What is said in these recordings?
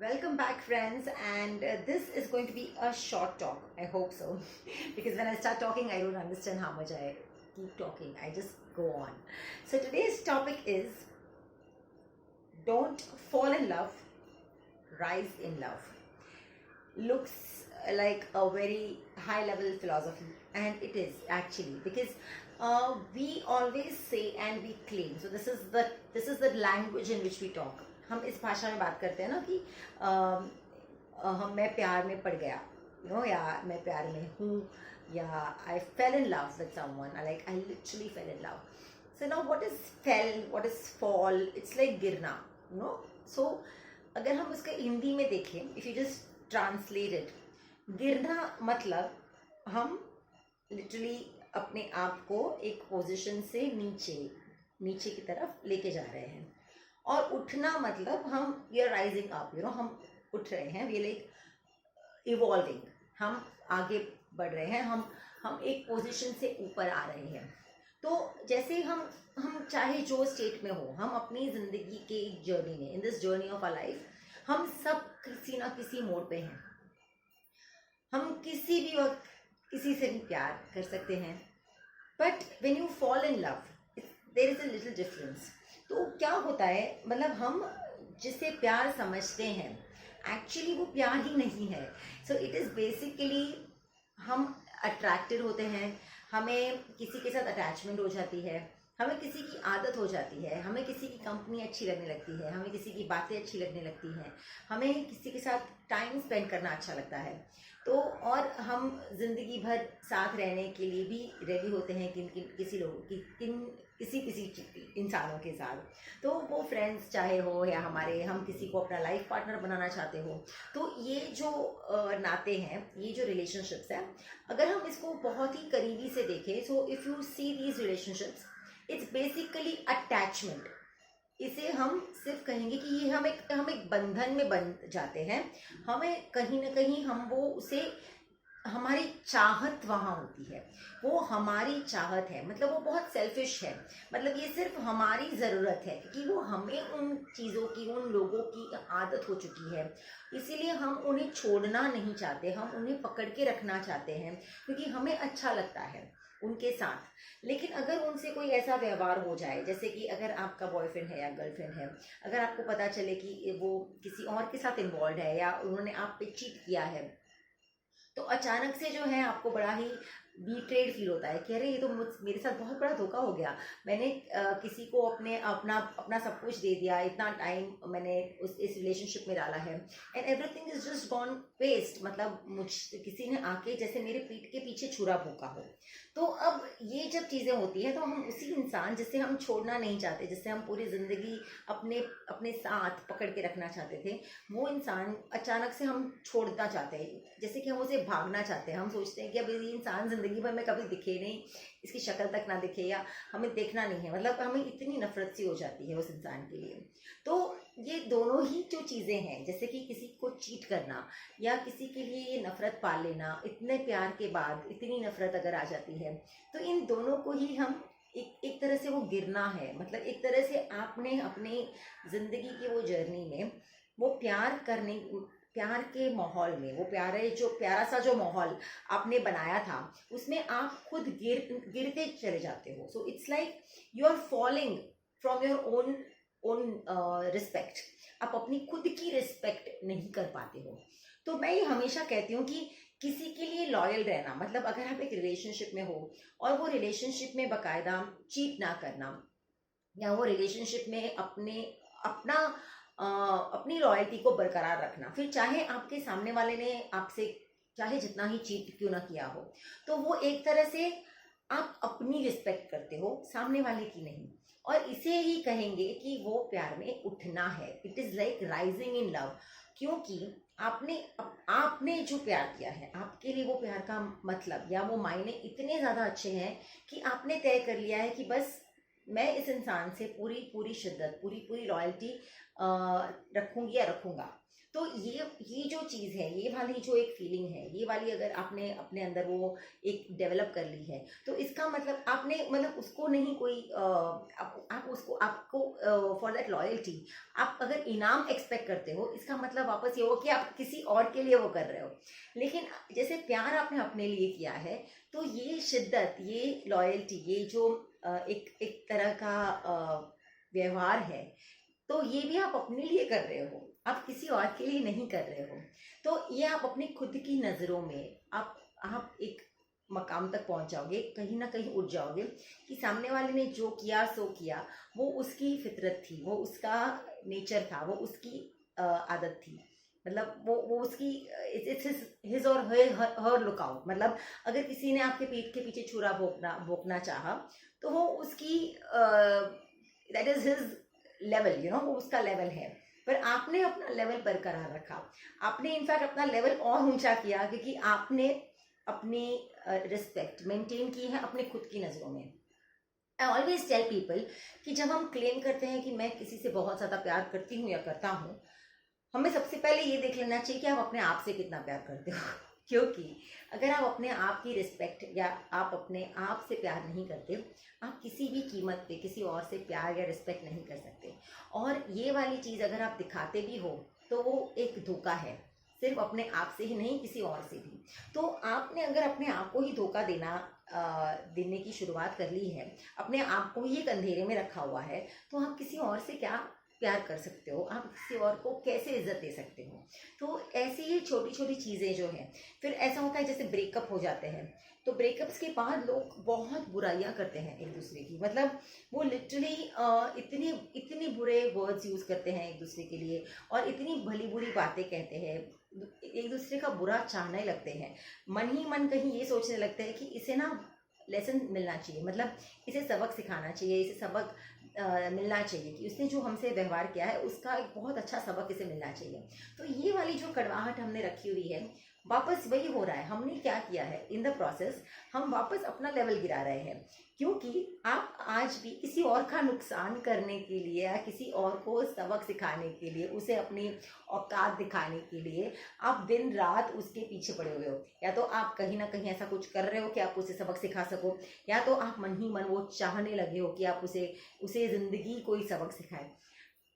Welcome back, friends, and this is going to be a short talk. I hope so, because when I start talking, I don't understand how much I keep talking. I just go on. So, today's topic is don't fall in love, rise in love. Looks like a very high level philosophy, and it is actually because we always say and we claim. So, this is the language in which we talk. हम इस भाषा में बात करते हैं ना कि मैं प्यार में पड़ गया या मैं प्यार में हूँ या I fell in love with someone like I literally fell in love so now what is fell what is fall it's like गिरना सो अगर हम उसका हिंदी में देखें if you just translate it गिरना मतलब हम लिटरली अपने आप को एक पोजीशन से नीचे की तरफ लेके जा रहे हैं और उठना मतलब हम वी आर राइजिंग अप हम उठ रहे हैं वी लाइक इवॉल्विंग हम आगे बढ़ रहे हैं हम एक पोजीशन से ऊपर आ रहे हैं। तो जैसे हम चाहे जो स्टेट में हो हम अपनी ज़िंदगी के एक जर्नी में in this journey of our life हम सब किसी ना किसी मोड़ पे हैं। हम किसी भी वक्त किसी से भी प्यार कर सकते हैं but when you fall in love there is a little difference. तो क्या होता है मतलब हम जिसे प्यार समझते हैं एक्चुअली वो प्यार ही नहीं है। सो इट इज़ बेसिकली हम अट्रैक्टेड होते हैं, हमें किसी के साथ अटैचमेंट हो जाती है, हमें किसी की आदत हो जाती है, हमें किसी की कंपनी अच्छी लगने लगती है, हमें किसी की बातें अच्छी लगने लगती हैं, हमें किसी के साथ टाइम स्पेंड करना अच्छा लगता है। तो और हम ज़िंदगी भर साथ रहने के लिए भी रेडी होते हैं किसी इंसानों के साथ। तो वो फ्रेंड्स चाहे हो या हम किसी को अपना लाइफ पार्टनर बनाना चाहते हो। तो ये जो नाते हैं, ये जो रिलेशनशिप्स हैं, अगर हम इसको बहुत ही करीबी से देखें, so if you see these relationships it's basically attachment. इसे हम सिर्फ कहेंगे कि ये हम एक बंधन में बंध जाते हैं। हमें कहीं ना कहीं हम वो उसे हमारी चाहत वहाँ होती है, वो हमारी चाहत है, मतलब वो बहुत सेल्फिश है, मतलब ये सिर्फ हमारी ज़रूरत है कि वो हमें उन चीज़ों की उन लोगों की आदत हो चुकी है, इसीलिए हम उन्हें छोड़ना नहीं चाहते, हम उन्हें पकड़ के रखना चाहते हैं क्योंकि हमें अच्छा लगता है उनके साथ। लेकिन अगर उनसे कोई ऐसा व्यवहार हो जाए जैसे कि अगर आपका बॉयफ्रेंड है या गर्लफ्रेंड है, अगर आपको पता चले कि वो किसी और के साथ इन्वॉल्व है या उन्होंने आप पे चीट किया है, तो अचानक से जो है आपको बड़ा ही बीट्रेड फील होता है कि अरे ये तो मेरे साथ बहुत बड़ा धोखा हो गया। मैंने किसी को अपना सब कुछ दे दिया, इतना टाइम मैंने इस रिलेशनशिप में डाला है and everything is just gone waste. मतलब किसी ने आके जैसे मेरे पीठ के पीछे छुरा भोंका हो। तो अब ये जब चीज़ें होती हैं तो हम उसी इंसान जिसे हम छोड़ना नहीं चाहते, जिससे हम पूरी ज़िंदगी अपने साथ पकड़ के रखना चाहते थे, वो इंसान अचानक से हम छोड़ना चाहते हैं, जैसे कि हम उसे भागना चाहते हैं। हम सोचते हैं कि अब ये इंसान ज़िंदगी भर में कभी दिखे नहीं, इसकी शक्ल तक ना दिखे या हमें देखना नहीं है, मतलब हमें इतनी नफरत सी हो जाती है उस इंसान के लिए। तो ये दोनों ही जो चीज़ें हैं, जैसे कि किसी को चीट करना या किसी के लिए ये नफरत पाल लेना, इतने प्यार के बाद इतनी नफरत अगर आ जाती है तो इन दोनों को ही हम एक तरह से वो गिरना है। मतलब एक तरह से आपने अपनी ज़िंदगी की वो जर्नी में वो प्यार के माहौल में वो प्यारा सा जो माहौल आपने बनाया था उसमें आप खुद गिरते चले जाते हो। So it's like you are falling from your own respect. आप अपनी खुद की रिस्पेक्ट नहीं कर पाते हो। तो मैं ये हमेशा कहती हूँ कि किसी के लिए लॉयल रहना, मतलब अगर आप एक रिलेशनशिप में हो और वो रिलेशनशिप में बाकायदा चीट ना करना या वो रिलेशनशिप में अपनी लॉयल्टी को बरकरार रखना, फिर चाहे आपके सामने वाले ने आपसे चाहे जितना ही चीट क्यों ना किया हो, तो वो एक तरह से आप अपनी रिस्पेक्ट करते हो, सामने वाले की नहीं। और इसे ही कहेंगे कि वो प्यार में उठना है। It is like rising in love, क्योंकि आपने जो प्यार किया है, आपके लिए वो प्यार का मतलब या वो मायने इतने ज़्यादा अच्छे हैं कि आपने तय कर लिया है कि बस मैं इस इंसान से पूरी शिद्दत पूरी लॉयल्टी रखूंगी या रखूंगा। तो ये जो चीज़ है, ये वाली जो एक फीलिंग है, ये वाली अगर आपने अपने अंदर वो एक डेवलप कर ली है, तो इसका मतलब आपने मतलब उसको नहीं कोई आप उसको आपको फॉर दैट लॉयल्टी आप अगर इनाम एक्सपेक्ट करते हो, इसका मतलब वापस ये हो कि आप किसी और के लिए वो कर रहे हो। लेकिन जैसे प्यार आपने अपने लिए किया है, तो ये शिद्दत, ये लॉयल्टी, ये जो एक एक तरह का व्यवहार है, तो ये भी आप अपने लिए कर रहे हो, आप किसी और के लिए नहीं कर रहे हो। तो ये आप अपनी खुद की नज़रों में आप एक मकाम तक पहुंच जाओगे, कहीं ना कहीं उठ जाओगे कि सामने वाले ने जो किया सो किया, वो उसकी फितरत थी, वो उसका नेचर था, वो उसकी आदत थी। मतलब वो उसकी इट्स हिज और हर लुकआउट। मतलब अगर किसी ने आपके पीठ के पीछे छुरा भोंकना भोंकना चाहा, तो वो उसकी दैट इज हिज लेवल, वो उसका लेवल है। पर आपने अपना लेवल बरकरार रखा, आपने इनफैक्ट अपना लेवल और ऊंचा किया, क्योंकि आपने अपनी रिस्पेक्ट मेंटेन की है अपने खुद की नज़रों में। आई ऑलवेज टेल पीपल कि जब हम क्लेम करते हैं कि मैं किसी से बहुत ज़्यादा प्यार करती हूँ या करता हूँ, हमें सबसे पहले ये देख लेना चाहिए कि आप अपने आप से कितना प्यार करते हो। क्योंकि अगर आप अपने आप की रिस्पेक्ट या आप अपने आप से प्यार नहीं करते, आप किसी भी कीमत पे किसी और से प्यार या रिस्पेक्ट नहीं कर सकते। और ये वाली चीज़ अगर आप दिखाते भी हो, तो वो एक धोखा है, सिर्फ अपने आप से ही नहीं, किसी और से भी। तो आपने अगर अपने आप को ही धोखा देने की शुरुआत कर ली है, अपने आप को ही एक अंधेरे में रखा हुआ है, तो आप किसी और से क्या प्यार कर सकते हो, आप किसी और को कैसे इज्जत दे सकते हो। तो ऐसी ही छोटी छोटी चीज़ें जो हैं, फिर ऐसा होता है जैसे ब्रेकअप हो जाते हैं, तो ब्रेकअप्स के बाद लोग बहुत बुराइयां करते हैं एक दूसरे की। मतलब वो लिटरली इतने इतने बुरे वर्ड्स यूज़ करते हैं एक दूसरे के लिए, और इतनी भली बुरी बातें कहते हैं, एक दूसरे का बुरा चाहने लगते हैं, मन ही मन कहीं ये सोचने लगते हैं कि इसे ना लेसन मिलना चाहिए, मतलब इसे सबक सिखाना चाहिए, इसे सबक मिलना चाहिए कि उसने जो हमसे व्यवहार किया है उसका एक बहुत अच्छा सबक इसे मिलना चाहिए। तो ये वाली जो कड़वाहट हमने रखी हुई है, वापस वही हो रहा है। हमने क्या किया है इन द प्रोसेस, हम वापस अपना लेवल गिरा रहे हैं, क्योंकि आप आज भी किसी और का नुकसान करने के लिए या किसी और को सबक सिखाने के लिए, उसे अपनी औकात दिखाने के लिए आप दिन रात उसके पीछे पड़े हुए हो। या तो आप कहीं ना कहीं ऐसा कुछ कर रहे हो कि आप उसे सबक सिखा सको, या तो आप मन ही मन वो चाहने लगे हो कि आप उसे जिंदगी कोई सबक सिखाए।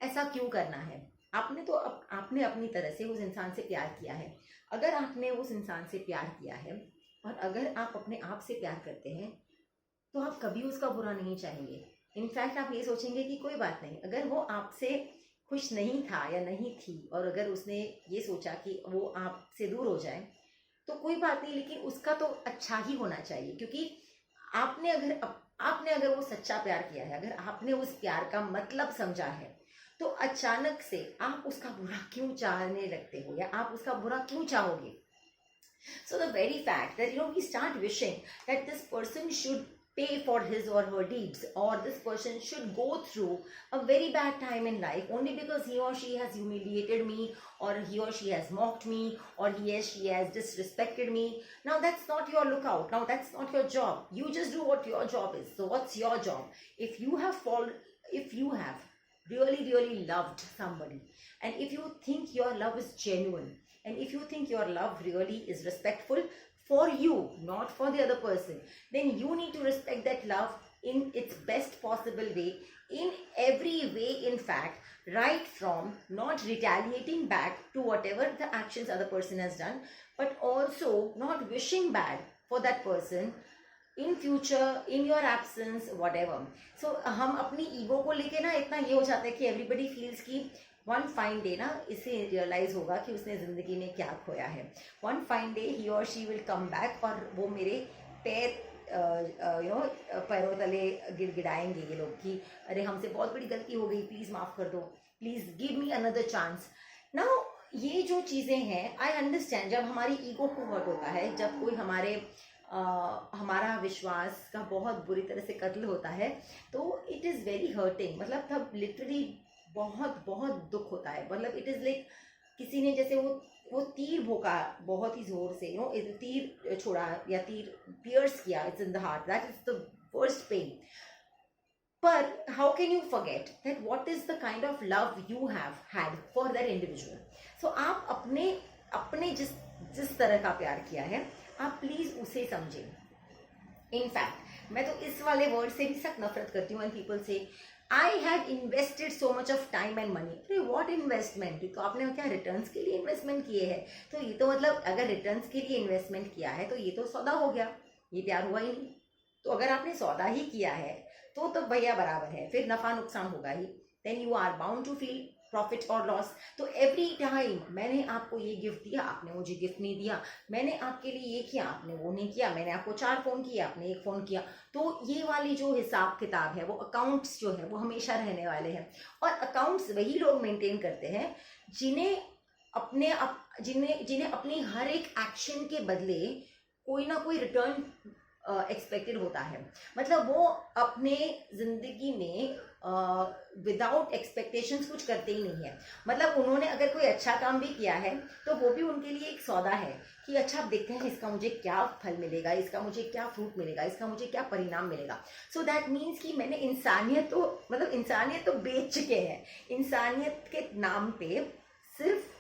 ऐसा क्यों करना है? आपने तो आपने अपनी तरह से उस इंसान से प्यार किया है। अगर आपने उस इंसान से प्यार किया है, और अगर आप अपने आप से प्यार करते हैं, तो आप कभी उसका बुरा नहीं चाहेंगे। इनफैक्ट आप ये सोचेंगे कि कोई बात नहीं, अगर वो आपसे खुश नहीं था या नहीं थी, और अगर उसने ये सोचा कि वो आपसे दूर हो जाए, तो कोई बात नहीं, लेकिन उसका तो अच्छा ही होना चाहिए। क्योंकि आपने अगर वो सच्चा प्यार किया है, अगर आपने उस प्यार का मतलब समझा है, तो अचानक से आप उसका बुरा क्यों चाहने लगते हो, या आप उसका बुरा क्यों चाहोगे? So the very fact that we start wishing that this person should pay for his or her deeds, or this person should go through a very bad time in life only because he or she has humiliated me, or he or she has mocked me, or he or she has disrespected me. Now that's not your lookout. Now that's not your job. You just do what your job is. So what's your job? If you have really loved somebody, and if you think your love is genuine, and if you think your love really is respectful for you, not for the other person, then you need to respect that love in its best possible way, in every way, in fact, right from not retaliating back to whatever the actions other person has done, but also not wishing bad for that person in future, in your absence, whatever. So हम अपनी ego को लेके ना इतना ये हो जाता है कि एवरीबडी फील्स की वन फाइन डे ना इसे रियलाइज होगा कि उसने ज़िंदगी में क्या खोया है। वन फाइन डे ही और शी विल कम बैक, और वो मेरे पैर पैरों तले गिड़गिड़ाएंगे ये लोग कि अरे हमसे बहुत बड़ी गलती हो गई, प्लीज़ माफ़ कर दो, please give me another chance. Now ये जो चीज़ें हैं, आई अंडरस्टैंड, जब हमारी ईगो को हर्ट होता है, जब कोई हमारा विश्वास का बहुत बुरी तरह से कत्ल होता है, तो इट इज़ वेरी हर्टिंग। मतलब तब लिटरली बहुत बहुत दुख होता है। मतलब इट इज़ लाइक किसी ने जैसे वो तीर भोंका बहुत ही जोर से, तीर छोड़ा या तीर पियर्स किया, it's in the heart, that is the worst pain. पर how can you forget that what is the kind of love you have had for that individual. So आप अपने अपने जिस जिस तरह का प्यार किया है, आप प्लीज उसे समझें. इनफैक्ट मैं तो इस वाले वर्ड से भी सख्त नफरत करती हूँ. पीपल से I have invested so much of time and money. अरे व्हाट इन्वेस्टमेंट? तो आपने क्या रिटर्न्स के लिए इन्वेस्टमेंट किए हैं? तो ये तो मतलब अगर रिटर्न्स के लिए इन्वेस्टमेंट किया है तो ये तो सौदा हो गया, ये प्यार हुआ ही नहीं. तो अगर आपने सौदा ही किया है तो भैया बराबर है, फिर नफा नुकसान होगा ही. Then you are bound to feel profit और लॉस. तो एवरी टाइम मैंने आपको ये गिफ्ट दिया, आपने मुझे गिफ्ट नहीं दिया, मैंने आपके लिए ये किया, आपने वो नहीं किया, मैंने आपको 4 फोन किया, आपने 1 फोन किया. तो ये वाली जो हिसाब किताब है, वो अकाउंट्स जो है वो हमेशा रहने वाले हैं. और अकाउंट्स वही लोग मेंटेन करते हैं जिन्हें जिन्हें अपनी हर एक एक्शन के बदले कोई ना कोई रिटर्न एक्सपेक्टेड होता है. मतलब वो अपने जिंदगी में विदाउट एक्सपेक्टेशंस कुछ करते ही नहीं है. मतलब उन्होंने अगर कोई अच्छा काम भी किया है तो वो भी उनके लिए एक सौदा है कि अच्छा आप देखते हैं इसका मुझे क्या फल मिलेगा, इसका मुझे क्या फ्रूट मिलेगा, इसका मुझे क्या परिणाम मिलेगा. सो दैट मीन्स कि मैंने इंसानियत तो मतलब इंसानियत तो बेच चुके हैं. इंसानियत के नाम पे सिर्फ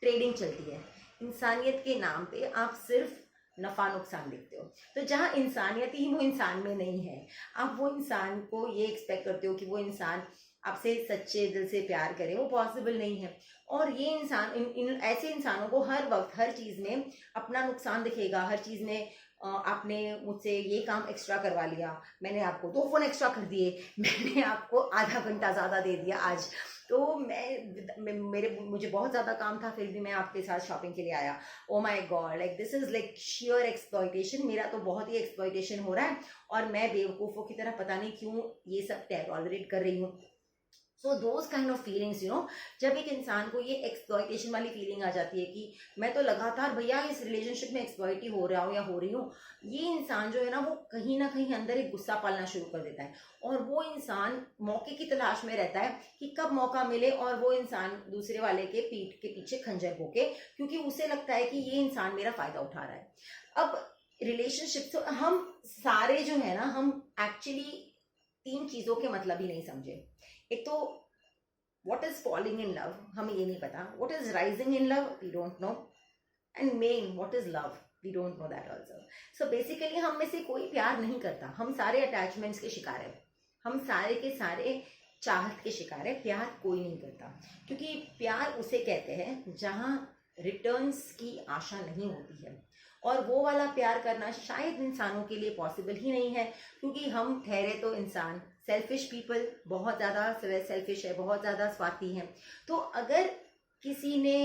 ट्रेडिंग चलती है. इंसानियत के नाम पे आप सिर्फ नफा नुकसान देखते हो. तो जहाँ इंसानियत ही वो इंसान में नहीं है, आप वो इंसान को ये एक्सपेक्ट करते हो कि वो इंसान आपसे सच्चे दिल से प्यार करे, वो पॉसिबल नहीं है. और ये इंसान इन ऐसे इंसानों को हर वक्त हर चीज़ में अपना नुकसान दिखेगा. हर चीज़ में आपने मुझसे ये काम एक्स्ट्रा करवा लिया, मैंने आपको 2 फोन एक्स्ट्रा कर दिए, मैंने आपको आधा घंटा ज़्यादा दे दिया आज, तो मुझे बहुत ज़्यादा काम था फिर भी मैं आपके साथ शॉपिंग के लिए आया. Oh my God, like this is like sheer exploitation. मेरा तो बहुत ही एक्सप्लॉयटेशन हो रहा है और मैं बेवकूफ़ों की तरह पता नहीं क्यों ये सब टॉलरेट कर रही हूँ. So those kind of feelings जब एक इंसान को ये एक्सप्लॉयटेशन वाली फीलिंग आ जाती है कि मैं तो लगातार भैया इस रिलेशनशिप में एक्सप्लॉयट ही हो रहा हूँ या हो रही हूँ, ये इंसान जो है ना वो कहीं ना कहीं अंदर एक गुस्सा पालना शुरू कर देता है. और वो इंसान मौके की तलाश में रहता है कि कब मौका मिले और वो इंसान दूसरे वाले के पीठ के पीछे खंजर भोंके, क्योंकि उसे लगता है कि ये इंसान मेरा फायदा उठा रहा है. अब रिलेशनशिप तो हम सारे जो है ना, हम एक्चुअली 3 चीज़ों के मतलब ही नहीं समझे. एक तो what is falling in love, हमें ये नहीं पता. what is rising in love, we don't know. and main what is love, we don't know that also. so basically हम में से कोई प्यार नहीं करता. हम सारे अटैचमेंट्स के शिकार हैं, हम सारे के सारे चाहत के शिकार है. प्यार कोई नहीं करता, क्योंकि प्यार उसे कहते हैं जहाँ रिटर्न्स की आशा नहीं होती है. और वो वाला प्यार करना शायद इंसानों के लिए पॉसिबल ही नहीं है, क्योंकि हम ठहरे तो इंसान सेल्फिश पीपल, बहुत ज़्यादा सेल्फिश है, बहुत ज़्यादा स्वार्थी हैं. तो अगर किसी ने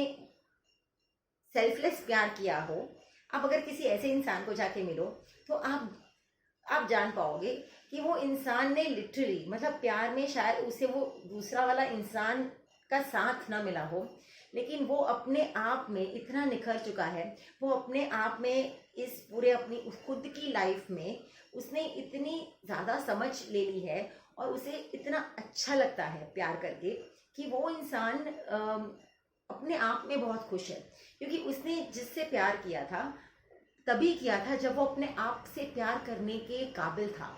सेल्फलेस प्यार किया हो, आप अगर किसी ऐसे इंसान को जाके मिलो तो आप जान पाओगे कि वो इंसान ने लिटरली मतलब प्यार में शायद उसे वो दूसरा वाला इंसान का साथ ना मिला हो, लेकिन वो अपने आप में इतना निखर चुका है, वो अपने आप में इस पूरे अपनी खुद की लाइफ में उसने इतनी ज़्यादा समझ ले ली है और उसे इतना अच्छा लगता है प्यार करके कि वो इंसान अपने आप में बहुत खुश है, क्योंकि उसने जिससे प्यार किया था तभी किया था जब वो अपने आप से प्यार करने के काबिल था.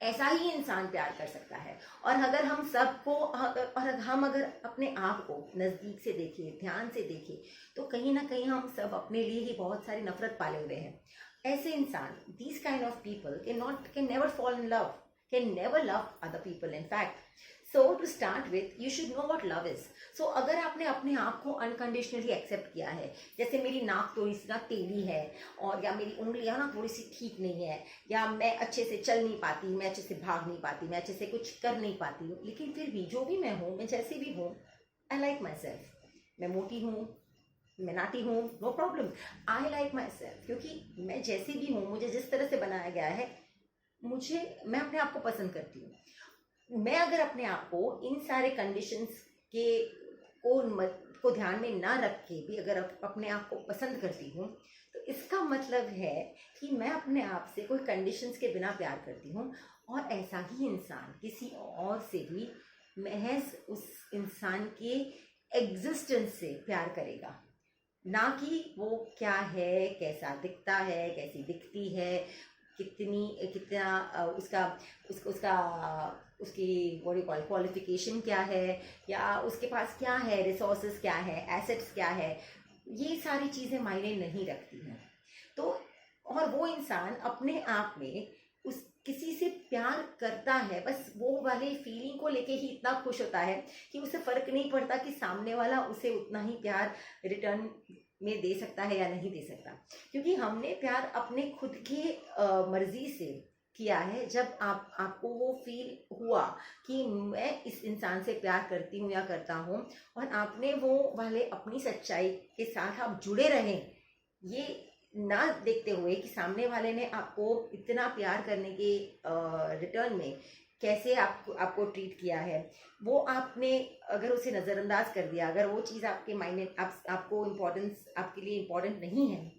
ऐसा ही इंसान प्यार कर सकता है. और अगर हम सबको और हम अगर अपने आप को नज़दीक से देखें, ध्यान से देखें, तो कहीं ना कहीं हम सब अपने लिए ही बहुत सारी नफरत पाले हुए हैं. ऐसे इंसान, these kind of people can never fall in love, can never love other people in fact. So to start with, you should know what love is. So अगर आपने अपने आप को अनकंडीशनली एक्सेप्ट किया है, जैसे मेरी नाक थोड़ी सी ना टेढ़ी है, और या मेरी उंगलियां ना थोड़ी सी ठीक नहीं है, या मैं अच्छे से चल नहीं पाती, मैं अच्छे से भाग नहीं पाती, मैं अच्छे से कुछ कर नहीं पाती हूँ, लेकिन फिर भी जो भी मैं हूँ, मैं जैसे भी हूँ, आई लाइक माई सेल्फ. मैं मोटी हूँ, मैं नाटी हूँ, no problem, I like my self. क्योंकि मैं जैसी भी हूँ, मुझे जिस तरह से बनाया गया है, मैं अपने आप को पसंद करती हूँ. मैं अगर अपने आप को इन सारे कंडीशंस को ध्यान में ना रख के भी अगर अपने आप को पसंद करती हूँ, तो इसका मतलब है कि मैं अपने आप से कोई कंडीशंस के बिना प्यार करती हूँ. और ऐसा ही इंसान किसी और से भी महज उस इंसान के एग्जिस्टेंस से प्यार करेगा, ना कि वो क्या है, कैसा दिखता है, कैसी दिखती है, कितना उसका उसका उसकी बॉडी क्वालिफिकेशन क्या है, या उसके पास क्या है, रिसोर्सेज क्या है, एसेट्स क्या है, ये सारी चीज़ें मायने नहीं रखती हैं। तो और वो इंसान अपने आप में उस किसी से प्यार करता है, बस वो वाले फीलिंग को लेके ही इतना खुश होता है कि उसे फर्क नहीं पड़ता कि सामने वाला उसे उतना ही प्यार रिटर्न में दे सकता है या नहीं दे सकता। क्योंकि हमने प्यार अपने खुद की मर्जी से किया है। जब आपको वो फील हुआ कि मैं इस इंसान से प्यार करती हूँ या करता हूँ, और आपने वो वाले अपनी सच्चाई के साथ आप जुड़े रहें, ये ना देखते हुए कि सामने वाले ने आपको इतना प्यार करने के रिटर्न में कैसे आपको ट्रीट किया है, वो आपने अगर उसे नज़रअंदाज कर दिया, अगर वो चीज़ आपके मायने आपको इम्पोर्टेंस आपके लिए इम्पोर्टेंट नहीं है,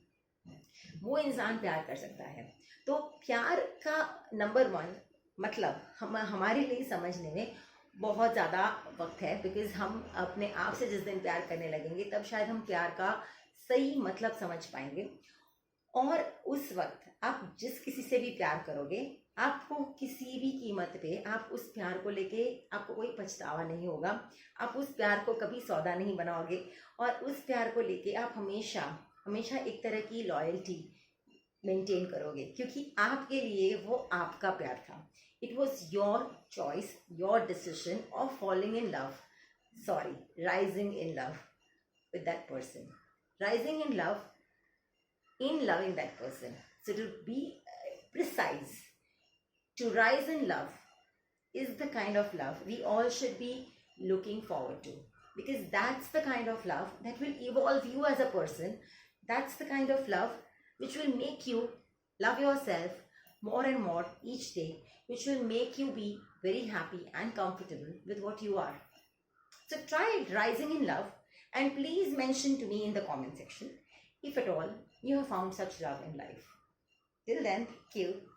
वो इंसान प्यार कर सकता है। तो प्यार का नंबर 1 मतलब हमारे लिए समझने में बहुत ज़्यादा वक्त है, बिकॉज हम अपने आप से जिस दिन प्यार करने लगेंगे तब शायद हम प्यार का सही मतलब समझ पाएंगे। और उस वक्त आप जिस किसी से भी प्यार करोगे, आपको किसी भी कीमत पे आप उस प्यार को लेके आपको कोई पछतावा नहीं होगा। आप उस प्यार को कभी सौदा नहीं बनाओगे, और उस प्यार को लेके आप हमेशा हमेशा एक तरह की लॉयल्टी मेंटेन करोगे, क्योंकि आपके लिए वो आपका प्यार था। It was your choice, your decision of falling in love, sorry rising in love with that person, rising in love, in loving that person. So to be precise, to rise in love is the kind of love we all should be looking forward to, because that's the kind of love that will evolve you as a person. That's the kind of love which will make you love yourself more and more each day, which will make you be very happy and comfortable with what you are. So try rising in love, and please mention to me in the comment section if at all you have found such love in life. Till then, thank you.